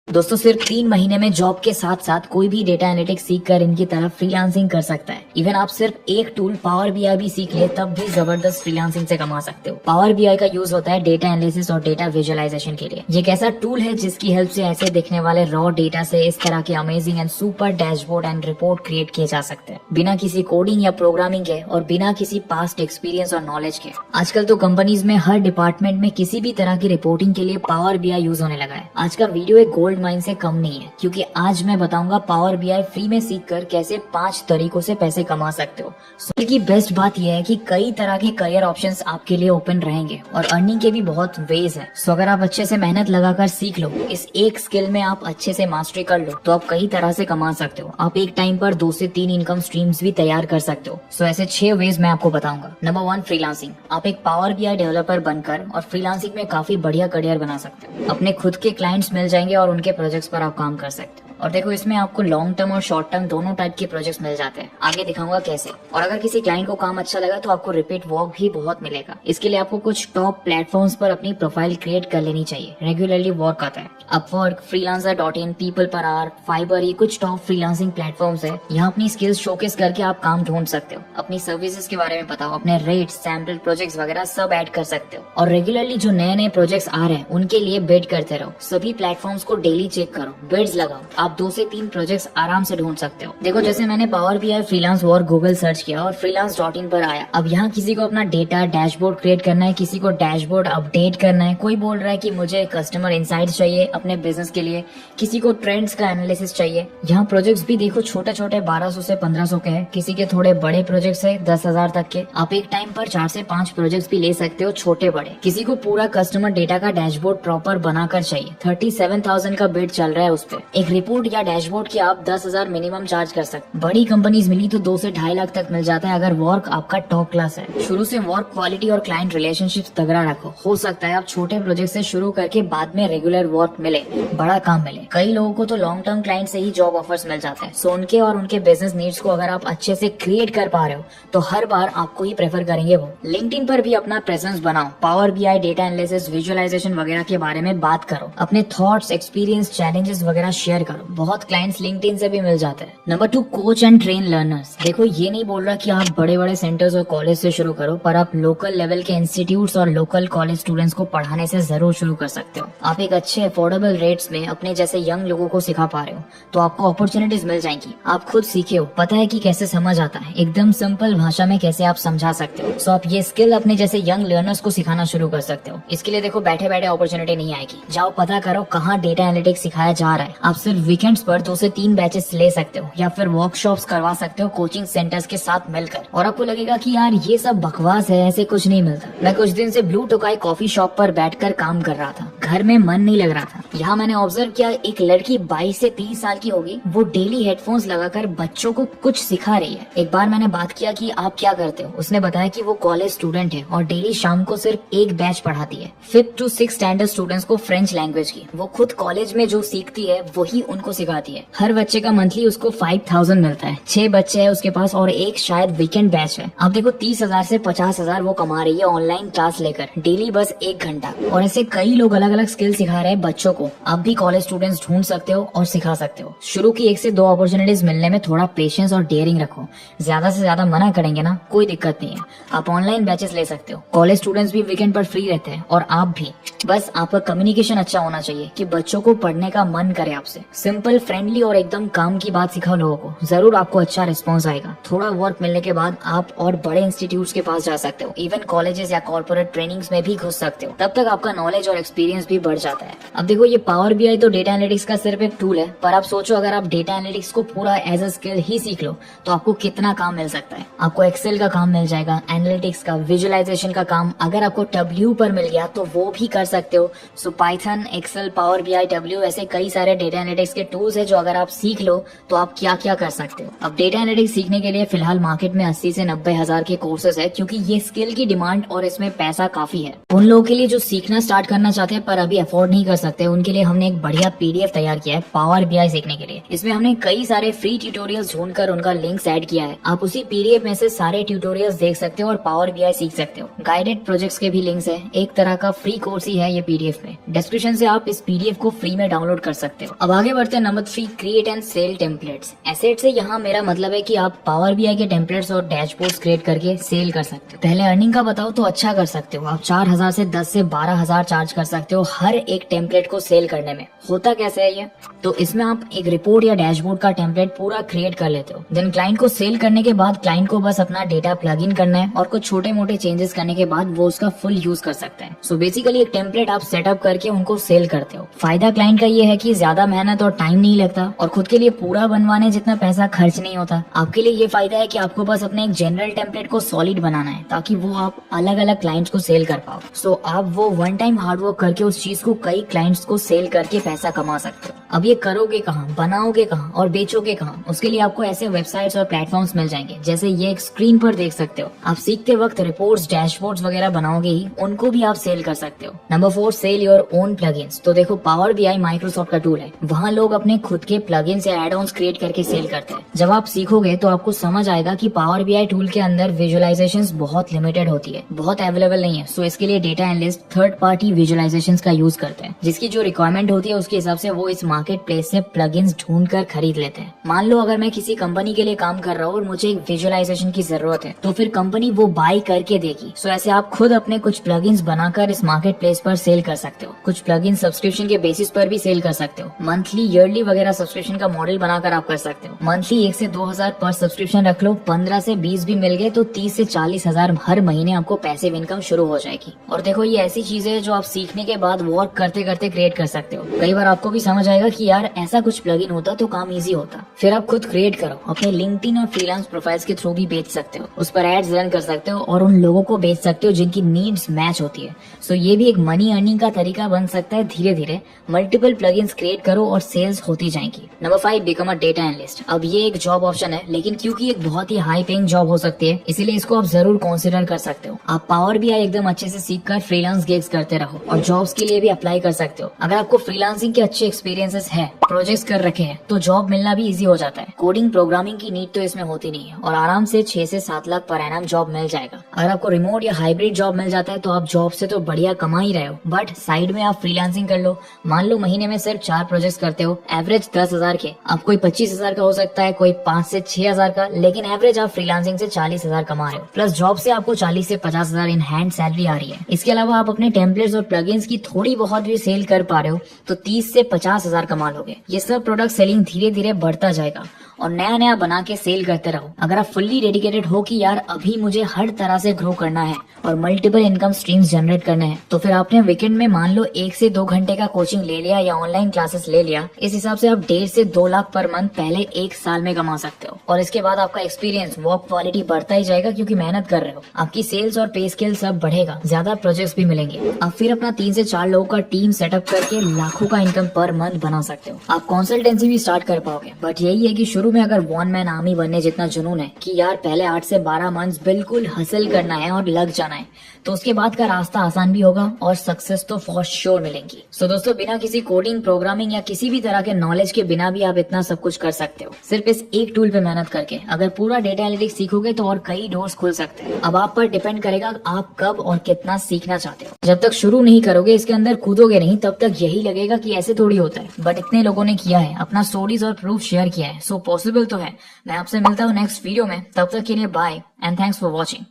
दोस्तों सिर्फ 3 महीने में जॉब के साथ साथ कोई भी डेटा एनालिटिक्स सीख कर इनकी तरह फ्रीलांसिंग कर सकता है। इवन आप सिर्फ एक टूल पावर बीआई भी सीख ले तब भी जबरदस्त फ्रीलांसिंग से कमा सकते हो। पावर बीआई का यूज होता है डेटा एनालिसिस और डेटा विजुअलाइजेशन के लिए। ये एक ऐसा टूल है जिसकी हेल्प से ऐसे दिखने वाले रॉ डेटा से इस तरह के amazing and super dashboard and report create किए जा सकते हैं बिना किसी कोडिंग या प्रोग्रामिंग के और बिना किसी पास्ट एक्सपीरियंस और नॉलेज के। आजकल तो कंपनीज में हर डिपार्टमेंट में किसी भी तरह की रिपोर्टिंग के लिए पावर बीआई यूज होने लगा है। आज का वीडियो एक गोल्ड माइन से कम नहीं है, क्योंकि आज मैं बताऊंगा पावर बीआई फ्री में सीखकर कैसे 5 तरीकों से पैसे कमा सकते हो। की बेस्ट बात यह है कि कई तरह के करियर ऑप्शंस आपके लिए ओपन रहेंगे और अर्निंग के भी बहुत वेज है। सो अगर आप अच्छे से मेहनत लगाकर सीख लो, इस एक स्किल में आप अच्छे से मास्टरी कर लो, तो आप कई तरह से कमा सकते हो। आप एक टाइम पर 2 से 3 इनकम स्ट्रीम्स भी तैयार कर सकते हो। सो ऐसे 6 वेज मैं आपको बताऊंगा। Number 1, freelancing. आप एक पावर बीआई डेवलपर बनकर और फ्रीलांसिंग में काफी बढ़िया करियर बना सकते हो। अपने खुद के क्लाइंट्स मिल जाएंगे और उनके प्रोजेक्ट्स पर आप काम कर सकते हो। और देखो, इसमें आपको लॉन्ग टर्म और शॉर्ट टर्म दोनों टाइप के प्रोजेक्ट्स मिल जाते हैं। आगे दिखाऊंगा कैसे। और अगर किसी क्लाइंट को काम अच्छा लगा तो आपको रिपीट वर्क भी बहुत मिलेगा। इसके लिए आपको कुछ टॉप प्लेटफॉर्म्स पर अपनी प्रोफाइल क्रिएट कर लेनी चाहिए। रेगुलरली वर्क आता है। Upwork, freelancer.in, people per hour, fibre, ये कुछ टॉप फ्रीलांसिंग प्लेटफॉर्म्स है। यहाँ अपनी स्किल्स शोकेस करके आप काम ढूंढ सकते हो। अपनी सर्विसेज के बारे में बताओ, अपने रेट, सैम्पल प्रोजेक्ट्स वगैरह सब ऐड कर सकते हो। और रेगुलरली जो नए नए प्रोजेक्ट्स आ रहे हैं उनके लिए बिड करते रहो। सभी प्लेटफॉर्म्स को डेली चेक करो, बिड्स लगाओ। आप 2 से 3 प्रोजेक्ट्स आराम से ढूंढ सकते हो। देखो, जैसे मैंने power BI freelance work Google search किया और freelance.in पर आया। अब यहाँ किसी को अपना डेटा डैशबोर्ड क्रिएट करना है, किसी को डैशबोर्ड अपडेट करना है, कोई बोल रहा है कि मुझे कस्टमर इनसाइट्स चाहिए अपने बिजनेस के लिए, किसी को ट्रेंड्स का एनालिसिस चाहिए। यहाँ प्रोजेक्ट्स भी देखो छोटे छोटे 1200 से 1500 के हैं, किसी के थोड़े बड़े प्रोजेक्ट्स है 10,000 तक के। आप एक टाइम पर 4 से 5 प्रोजेक्ट्स भी ले सकते हो, छोटे बड़े। किसी को पूरा कस्टमर डेटा का डैशबोर्ड प्रॉपर बनाकर चाहिए, 37,000 का बिड चल रहा है उस पर। एक रिपोर्ट या डैशबोर्ड की आप 10,000 मिनिमम चार्ज कर सकते। बड़ी कंपनीज मिली तो 2 से 2.5 लाख तक मिल जाता है अगर वर्क आपका टॉप क्लास है। शुरू से वर्क क्वालिटी और क्लाइंट रिलेशनशिप तगड़ा रखो। हो सकता है आप छोटे प्रोजेक्ट से शुरू करके बाद में रेगुलर वर्क मिले, बड़ा काम मिले। कई लोगों को तो लॉन्ग टर्म क्लाइंट से ही जॉब ऑफर्स मिल जाते हैं। सो उनके और उनके बिजनेस नीड्स को अगर आप अच्छे से क्रिएट कर पा रहे हो तो हर बार आपको ही प्रेफर करेंगे वो। लिंक्डइन पर भी अपना प्रेजेंस बनाओ। Power BI, data analysis, visualisation वगैरह के बारे में बात करो। अपने थॉट्स, एक्सपीरियंस, चैलेंजेस वगैरह शेयर करो। बहुत क्लाइंट्स लिंक्डइन से भी मिल जाते हैं। Number 2, coach and train learners. देखो, ये नहीं बोल रहा कि आप बड़े बड़े सेंटर्स और कॉलेज से शुरू करो, पर आप लोकल लेवल के इंस्टीट्यूट्स और लोकल कॉलेज स्टूडेंट्स को पढ़ाने से जरूर शुरू कर सकते हो। आप एक अच्छे अफोर्डेबल रेट्स में अपने जैसे यंग लोगों को सिखा पा रहे हो तो आपको अपॉर्चुनिटीज मिल जाएंगी। आप खुद सीखे हो, पता है कि कैसे समझ आता है, एकदम सिंपल भाषा में कैसे आप समझा सकते हो। सो आप ये स्किल अपने जैसे यंग लर्नर्स को सिखाना शुरू कर सकते हो। इसके लिए देखो, बैठे बैठे अपॉर्चुनिटी नहीं आएगी। जाओ पता करो कहाँ डेटा एनालिटिक्स सिखाया जा रहा है। आप सिर्फ वीकेंड्स पर 2 से 3 बैचेस ले सकते हो या फिर वर्कशॉप्स करवा सकते हो कोचिंग सेंटर्स के साथ मिलकर। और आपको लगेगा कि यार ये सब बकवास है, ऐसे कुछ नहीं मिलता। मैं कुछ दिन से ब्लू टोकाई कॉफी शॉप पर बैठकर काम कर रहा था, घर में मन नहीं लग रहा था। यहाँ मैंने ऑब्जर्व किया, एक लड़की 22 से 30 साल की होगी, वो डेली हेडफोन्स लगाकर बच्चों को कुछ सिखा रही है। एक बार मैंने बात किया कि आप क्या करते हो, उसने बताया कि वो कॉलेज स्टूडेंट है और डेली शाम को सिर्फ एक बैच पढ़ाती है, 5th to 6th standard students को फ्रेंच लैंग्वेज की। वो खुद कॉलेज में जो सीखती है वही उनको सिखाती है। हर बच्चे का मंथली उसको 5,000 मिलता है। 6 बच्चे है उसके पास और एक शायद वीकेंड बैच है। अब देखो, 30,000 से 50,000 वो कमा रही है ऑनलाइन क्लास लेकर, डेली बस 1 घंटा। और ऐसे कई लोग अलग अलग स्किल सिखा रहे हैं बच्चों को। आप भी कॉलेज स्टूडेंट्स ढूंढ सकते हो और सिखा सकते हो। शुरू की 1 से 2 अपॉर्चुनिटीज मिलने में थोड़ा पेशेंस और डेयरिंग रखो। ज्यादा से ज्यादा मना करेंगे ना, कोई दिक्कत नहीं है। आप ऑनलाइन बैचेस ले सकते हो। कॉलेज स्टूडेंट्स भी वीकेंड पर फ्री रहते हैं और आप भी। बस आपका कम्युनिकेशन अच्छा होना चाहिए कि बच्चों को पढ़ने का मन करे आपसे। सिंपल, फ्रेंडली और एकदम काम की बात सिखाओ लोगों को, जरूर आपको अच्छा रिस्पॉन्स आएगा। थोड़ा वर्क मिलने के बाद आप और बड़े इंस्टीट्यूट्स के पास जा सकते हो। इवन कॉलेजेस या कॉर्पोरेट ट्रेनिंग्स में भी घुस सकते हो। तब तक आपका नॉलेज और एक्सपीरियंस भी बढ़ जाता है। अब देखो, ये पावर बीआई तो डेटा एनालिटिक्स का सिर्फ एक टूल है, पर आप सोचो अगर आप डेटा एनालिटिक्स को पूरा एज अ स्किल ही सीख लो तो आपको कितना काम मिल सकता है। आपको एक्सेल का काम मिल जाएगा, एनालिटिक्स का, विजुअलाइजेशन का काम अगर आपको डब्ल्यू पर मिल गया तो वो भी कर सकते हो। So Python, Excel, power BI, W, ऐसे कई सारे डेटा एनालिटिक्स के टूल्स है जो अगर आप सीख लो तो आप क्या क्या कर सकते हो। अब डेटा एनालिटिक्स सीखने के लिए फिलहाल मार्केट में 80 से 90 हजार के कोर्सेज है, क्योंकि ये स्किल की डिमांड और इसमें पैसा काफी है। उन लोगों के लिए जो सीखना स्टार्ट करना चाहते हैं पर अभी अफोर्ड नहीं कर सकते उनके लिए हमने एक बढ़िया पीडीएफ तैयार किया है पावर बीआई सीखने के लिए। इसमें हमने कई सारे फ्री ट्यूटोरियल्स ढूंढकर उनका लिंक्स ऐड किया है। आप उसी पीडीएफ में से सारे ट्यूटोरियल्स देख सकते हो और पावर बीआई सीख सकते हो। गाइडेड प्रोजेक्ट्स के भी लिंक्स है, एक तरह का फ्री कोर्स ही है ये पीडीएफ में। डिस्क्रिप्शन से आप इस पीडीएफ को फ्री में डाउनलोड कर सकते हो। अब आगे बढ़ते हैं number 3, create and sell templates. Asset से यहाँ मेरा मतलब है कि आप पावर बीआई के टेम्पलेट्स और डैशबोर्ड्स क्रिएट करके सेल कर सकते हो। पहले अर्निंग का बताओ तो अच्छा कर सकते हो। आप 4000 से 10 से 12,000 चार्ज कर सकते हो हर एक टेम्पलेट को सेल करने में। होता कैसे है ये? तो इसमें आप एक रिपोर्ट या डैशबोर्ड का टेम्पलेट पूरा क्रिएट कर लेते हो। देन क्लाइंट को सेल करने के बाद क्लाइंट को बस अपना डेटा प्लग इन करना है और कुछ छोटे मोटे चेंजेस करने के बाद वो उसका फुल यूज कर सकते हैं। सो बेसिकली एक टेम्पलेट आप सेटअप करके उनको सेल करते हो। फायदा क्लाइंट का ये है कि ज्यादा मेहनत और टाइम नहीं लगता और खुद के लिए पूरा बनवाने जितना पैसा खर्च नहीं होता। आपके लिए ये फायदा है कि आपको बस अपने एक जनरल टेम्पलेट को सॉलिड बनाना है ताकि वो आप अलग अलग क्लाइंट्स को सेल कर पाओ। सो आप वो वन टाइम हार्डवर्क करके उस चीज को कई क्लाइंट्स को सेल करके पैसा कमा सकते हो। अब ये करोगे कहाँ, बनाओगे कहाँ और बेचोगे कहाँ? उसके लिए आपको ऐसे वेबसाइट्स और प्लेटफॉर्म्स मिल जाएंगे जैसे ये एक स्क्रीन पर देख सकते हो। आप सीखते वक्त रिपोर्ट्स, डैशबोर्ड्स वगैरह बनाओगे ही, उनको भी आप सेल कर सकते हो। Number 4, sell your own plugins. तो देखो पावर बीआई माइक्रोसॉफ्ट का टूल है, वहाँ लोग अपने खुद के प्लगइन्स या एड ऑन्स क्रिएट करके सेल करते हैं। जब आप सीखोगे तो आपको समझ आएगा कि पावर बीआई टूल के अंदर विजुअलाइजेशंस बहुत लिमिटेड होती है, बहुत अवेलेबल नहीं है। सो इसके लिए data analyst third party visualisations का यूज करते हैं, जिसकी जो रिक्वायरमेंट होती है उसके हिसाब से वो इस मार्केट प्लेस से प्लगइन्स ढूंढकर खरीद लेते हैं। मान लो अगर मैं किसी कंपनी के लिए काम कर रहा हूँ और मुझे एक विजुअलाइजेशन की जरूरत है तो फिर कंपनी वो बाय करके देगी। सो ऐसे आप खुद अपने कुछ प्लगइन्स बनाकर इस मार्केट प्लेस पर सेल कर सकते हो। कुछ प्लगइन सब्सक्रिप्शन के बेसिस पर भी सेल कर सकते हो। मंथली, ईयरली वगैरह सब्सक्रिप्शन का मॉडल बनाकर आप कर सकते हो। मंथली 1 से 2,000 पर सब्सक्रिप्शन रख लो, 15 से 20 भी मिल गए तो 30 से 40,000 हर महीने आपको पैसिव इनकम शुरू हो जाएगी। और देखो ये ऐसी चीजें है जो आप सीखने के बाद वर्क करते करते क्रिएट कर सकते हो। कई बार आपको भी समझ आएगा कि यार ऐसा कुछ प्लगइन होता तो काम इजी होता। फिर आप खुद क्रिएट करो, अपने लिंक्डइन और फ्रीलांस प्रोफाइल्स के थ्रू भी बेच सकते हो। उस पर एड्स रन कर सकते हो और उन लोगों को बेच सकते हो जिनकी नीड्स मैच होती है। सो ये भी एक मनी अर्निंग का तरीका बन सकता है। धीरे धीरे मल्टीपल प्लगइन्स क्रिएट करो और सेल्स होती जाएंगी। Number 5, become a data analyst. अब ये एक जॉब ऑप्शन है, लेकिन क्योंकि एक बहुत ही हाई पेइंग जॉब हो सकती है इसीलिए इसको आप जरूर कंसिडर कर सकते हो। आप पावर बीआई एकदम अच्छे से सीखकर फ्रीलांस गिग्स करते रहो और जॉब्स के लिए भी अप्लाई कर सकते हो। अगर आपको फ्रीलांसिंग के अच्छे एक्सपीरियंसेस है, प्रोजेक्ट्स कर रखे हैं, तो जॉब मिलना भी इजी हो जाता है। कोडिंग, प्रोग्रामिंग की नीड तो इसमें होती नहीं है और आराम से 6 से 7 लाख पर एनम जॉब मिल जाएगा। अगर आपको रिमोट या हाइब्रिड जॉब मिल जाता है तो आप जॉब से तो बढ़िया कमा ही रहे हो, बट साइड में आप फ्रीलांसिंग कर लो। मान लो महीने में सिर्फ 4 प्रोजेक्ट्स करते हो, एवरेज 10,000 के। अब कोई 25,000 का हो सकता है, कोई 5 से 6,000 का, लेकिन एवरेज आप फ्रीलांसिंग से 40,000 कमा रहे हो। प्लस जॉब से आपको 40 से 50,000 इन हैंड सैलरी आ रही है। इसके अलावा आप अपने टेम्पलेट्स और प्लगइन्स की थोड़ी बहुत भी सेल कर पा रहे हो तो 30 से 50,000 कमा लोगे। ये सब प्रोडक्ट सेलिंग धीरे धीरे बढ़ता जाएगा और नया नया बना के सेल करते रहो। अगर आप फुल्ली डेडिकेटेड हो कि यार अभी मुझे हर तरह से ग्रो करना है और मल्टीपल इनकम स्ट्रीम्स जनरेट करने हैं, तो फिर आपने वीकेंड में मान लो 1 से 2 घंटे का कोचिंग ले लिया या ऑनलाइन क्लासेस ले लिया। इस हिसाब से आप 1.5 से 2 लाख पर मंथ पहले 1 साल में कमा सकते हो और इसके बाद आपका एक्सपीरियंस, वर्क क्वालिटी बढ़ता ही जाएगा क्योंकि मेहनत कर रहे हो। आपकी सेल्स और पे स्किल सब बढ़ेगा, ज्यादा प्रोजेक्ट्स भी मिलेंगे। आप फिर अपना 3 से 4 लोगों का टीम सेटअप करके लाखों का इनकम पर मंथ बना सकते हो। आप कंसल्टेंसी भी स्टार्ट कर पाओगे, बट यही है कि शुरू में अगर वन मैन आर्मी बनने जितना जुनून है कि यार पहले 8 से 12 मंथ्स बिल्कुल हसल करना है और लग जाना है, तो उसके बाद का रास्ता आसान भी होगा और सक्सेस तो फॉर श्योर मिलेंगी। सो दोस्तों, बिना किसी कोडिंग, प्रोग्रामिंग या किसी भी तरह के नॉलेज के बिना भी आप इतना सब कुछ कर सकते हो, सिर्फ इस एक टूल पे मेहनत करके। अगर पूरा डेटा एनालिटिक्स सीखोगे तो और कई डोर्स खुल सकते हैं। अब आप पर डिपेंड करेगा आप कब और कितना सीखना चाहते हो। जब तक शुरू नहीं करोगे, इसके अंदर कूदोगे नहीं, तब तक यही लगेगा कि ऐसे थोड़ी होता है, बट इतने लोगों ने किया है, अपना स्टोरीज और प्रूफ शेयर किया है, सो पॉसिबल तो है। मैं आपसे मिलता हूँ नेक्स्ट वीडियो में, तब तक के लिए bye and thanks for watching.